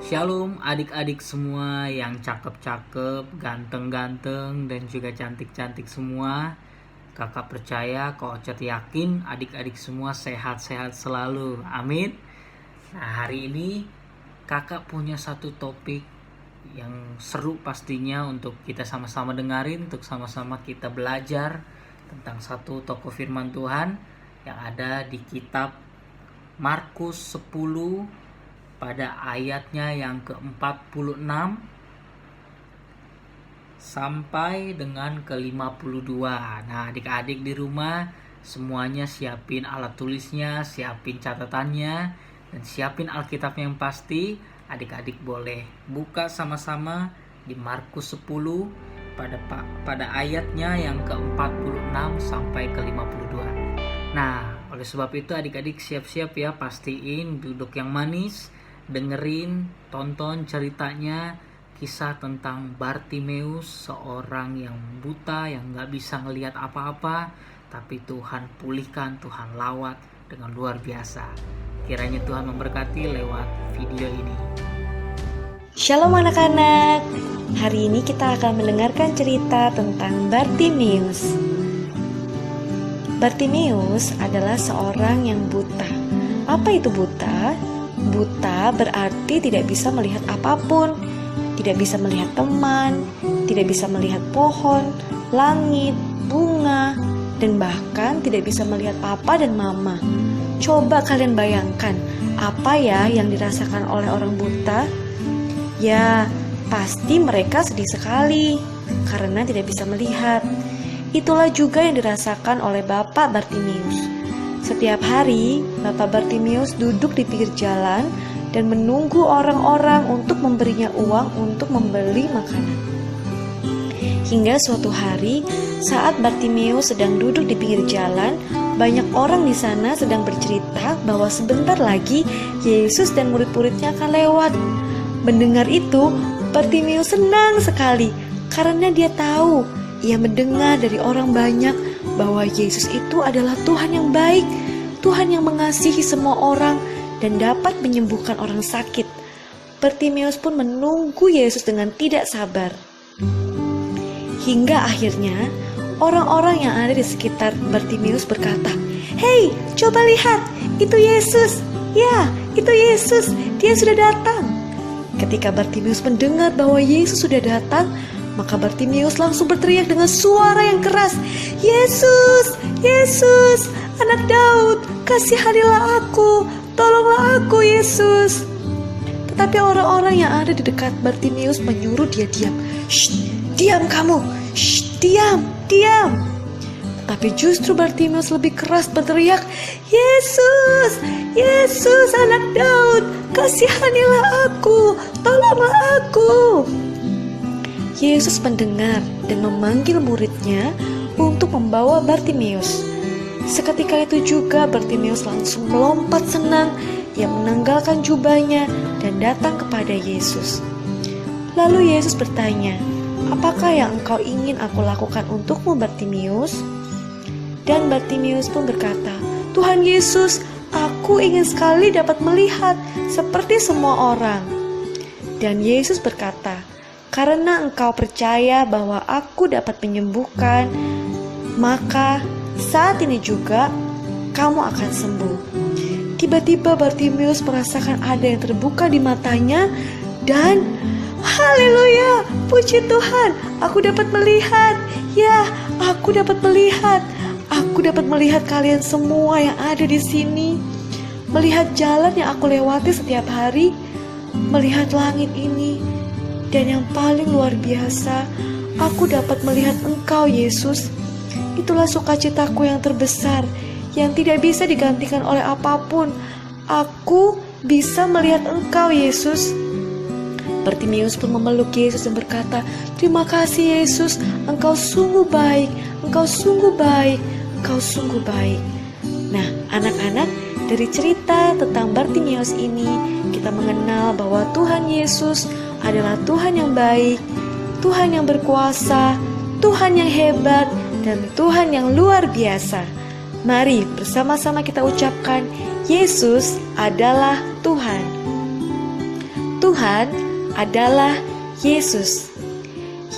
Shalom adik-adik semua yang cakep-cakep, ganteng-ganteng, dan juga cantik-cantik semua. Kakak percaya, Kak Ocet yakin adik-adik semua sehat-sehat selalu. Amin. Nah, hari ini kakak punya satu topik yang seru pastinya untuk kita sama-sama dengarin, untuk sama-sama kita belajar tentang satu tokoh firman Tuhan yang ada di kitab Markus 10 pada ayatnya yang ke-46 sampai dengan ke-52. Nah, adik-adik di rumah semuanya siapin alat tulisnya, siapin catatannya, dan siapin Alkitabnya yang pasti. Adik-adik boleh buka sama-sama di Markus 10 pada ayatnya yang ke-46 sampai ke-52. Nah, oleh sebab itu adik-adik siap-siap ya, pastiin duduk yang manis, dengerin, tonton ceritanya, kisah tentang Bartimeus, seorang yang buta, yang gak bisa ngelihat apa-apa, tapi Tuhan pulihkan, Tuhan lawat dengan luar biasa. Kiranya Tuhan memberkati lewat video ini. Shalom anak-anak, hari ini kita akan mendengarkan cerita tentang Bartimeus. Bartimeus adalah seorang yang buta. Apa itu buta? Buta berarti tidak bisa melihat apapun, tidak bisa melihat teman, tidak bisa melihat pohon, langit, bunga, dan bahkan tidak bisa melihat papa dan mama. Coba kalian bayangkan, apa ya yang dirasakan oleh orang buta? Ya, pasti mereka sedih sekali karena tidak bisa melihat. Itulah juga yang dirasakan oleh Bapak Bartimeus. Setiap hari, Bapak Bartimeus duduk di pinggir jalan dan menunggu orang-orang untuk memberinya uang untuk membeli makanan. Hingga suatu hari, saat Bartimeus sedang duduk di pinggir jalan, banyak orang di sana sedang bercerita bahwa sebentar lagi Yesus dan murid-muridnya akan lewat. Mendengar itu, Bartimeus senang sekali karena dia tahu, ia mendengar dari orang banyak bahwa Yesus itu adalah Tuhan yang baik, Tuhan yang mengasihi semua orang dan dapat menyembuhkan orang sakit. Bartimeus pun menunggu Yesus dengan tidak sabar. Hingga akhirnya orang-orang yang ada di sekitar Bartimeus berkata, "Hei, coba lihat, itu Yesus. Ya, itu Yesus, dia sudah datang." Ketika Bartimeus mendengar bahwa Yesus sudah datang, maka Bartimeus langsung berteriak dengan suara yang keras, "Yesus, Yesus, anak Daud, kasihanilah aku, tolonglah aku Yesus." Tetapi orang-orang yang ada di dekat Bartimeus menyuruh dia diam. "Shh, diam kamu, shh, diam, diam." Tapi justru Bartimeus lebih keras berteriak, "Yesus, Yesus, anak Daud, kasihanilah aku, tolonglah aku." Yesus mendengar dan memanggil muridnya untuk membawa Bartimeus. Seketika itu juga Bartimeus langsung melompat senang. Ia menanggalkan jubahnya dan datang kepada Yesus. Lalu Yesus bertanya, "Apakah yang engkau ingin aku lakukan untukmu, Bartimeus?" Dan Bartimeus pun berkata, "Tuhan Yesus, aku ingin sekali dapat melihat seperti semua orang." Dan Yesus berkata, "Karena engkau percaya bahwa aku dapat menyembuhkan, maka saat ini juga kamu akan sembuh." Tiba-tiba Bartimeus merasakan ada yang terbuka di matanya dan haleluya, puji Tuhan, aku dapat melihat. Ya, aku dapat melihat. Aku dapat melihat kalian semua yang ada di sini. Melihat jalan yang aku lewati setiap hari, melihat langit ini. Dan yang paling luar biasa, aku dapat melihat Engkau Yesus. Itulah sukacitaku yang terbesar, yang tidak bisa digantikan oleh apapun. Aku bisa melihat Engkau Yesus. Bartimeus pun memeluk Yesus dan berkata, "Terima kasih Yesus, Engkau sungguh baik, Engkau sungguh baik, Engkau sungguh baik." Nah, anak-anak, dari cerita tentang Bartimeus ini, kita mengenal bahwa Tuhan Yesus adalah Tuhan yang baik, Tuhan yang berkuasa, Tuhan yang hebat, dan Tuhan yang luar biasa. Mari bersama-sama kita ucapkan, Yesus adalah Tuhan. Tuhan adalah Yesus.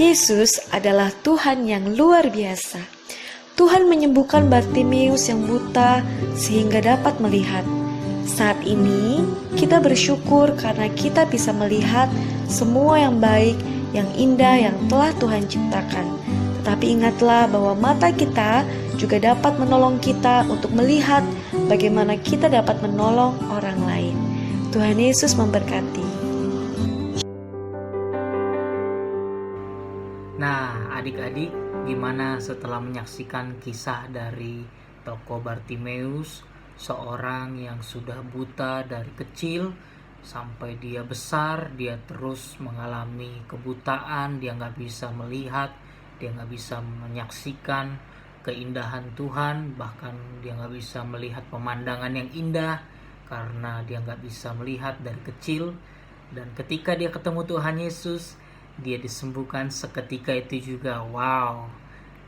Yesus adalah Tuhan yang luar biasa. Tuhan menyembuhkan Bartimeus yang buta sehingga dapat melihat. Saat ini kita bersyukur karena kita bisa melihat semua yang baik, yang indah yang telah Tuhan ciptakan. Tetapi ingatlah bahwa mata kita juga dapat menolong kita untuk melihat bagaimana kita dapat menolong orang lain. Tuhan Yesus memberkati. Nah, adik-adik, gimana setelah menyaksikan kisah dari tokoh Bartimeus, seorang yang sudah buta dari kecil sampai dia besar, dia terus mengalami kebutaan, dia nggak bisa melihat, dia nggak bisa menyaksikan keindahan Tuhan, bahkan dia nggak bisa melihat pemandangan yang indah karena dia nggak bisa melihat dari kecil. Dan ketika dia ketemu Tuhan Yesus, dia disembuhkan seketika itu juga. Wow,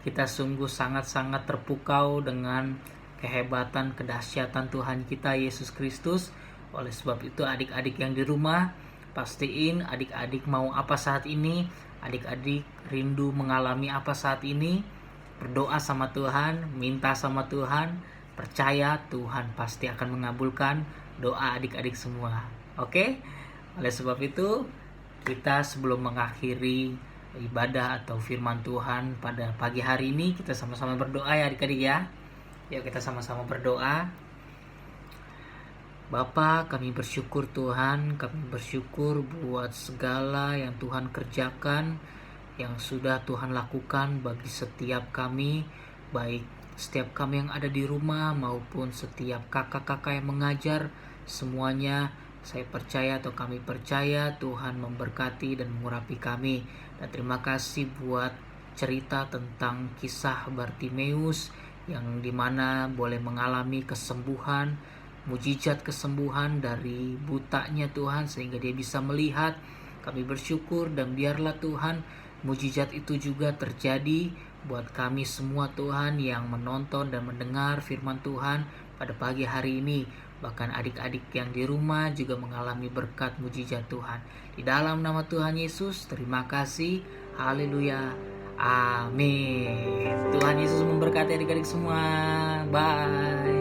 kita sungguh sangat-sangat terpukau dengan kehebatan, kedahsyatan Tuhan kita Yesus Kristus. Oleh sebab itu adik-adik yang di rumah, pastiin adik-adik mau apa saat ini, adik-adik rindu mengalami apa saat ini, berdoa sama Tuhan, minta sama Tuhan, percaya Tuhan pasti akan mengabulkan doa adik-adik semua. Oke? Oleh sebab itu, kita sebelum mengakhiri ibadah atau firman Tuhan pada pagi hari ini, kita sama-sama berdoa ya adik-adik ya. Yuk kita sama-sama berdoa. Bapa, kami bersyukur Tuhan, kami bersyukur buat segala yang Tuhan kerjakan, yang sudah Tuhan lakukan bagi setiap kami, baik setiap kami yang ada di rumah maupun setiap kakak-kakak yang mengajar, semuanya saya percaya atau kami percaya Tuhan memberkati dan mengurapi kami. Dan terima kasih buat cerita tentang kisah Bartimeus yang dimana boleh mengalami kesembuhan, mujizat kesembuhan dari butanya Tuhan sehingga dia bisa melihat. Kami bersyukur dan biarlah Tuhan mujizat itu juga terjadi buat kami semua Tuhan yang menonton dan mendengar firman Tuhan pada pagi hari ini. Bahkan adik-adik yang di rumah juga mengalami berkat mujizat Tuhan. Di dalam nama Tuhan Yesus, terima kasih. Haleluya. Amin. Tuhan Yesus memberkati adik-adik semua. Bye.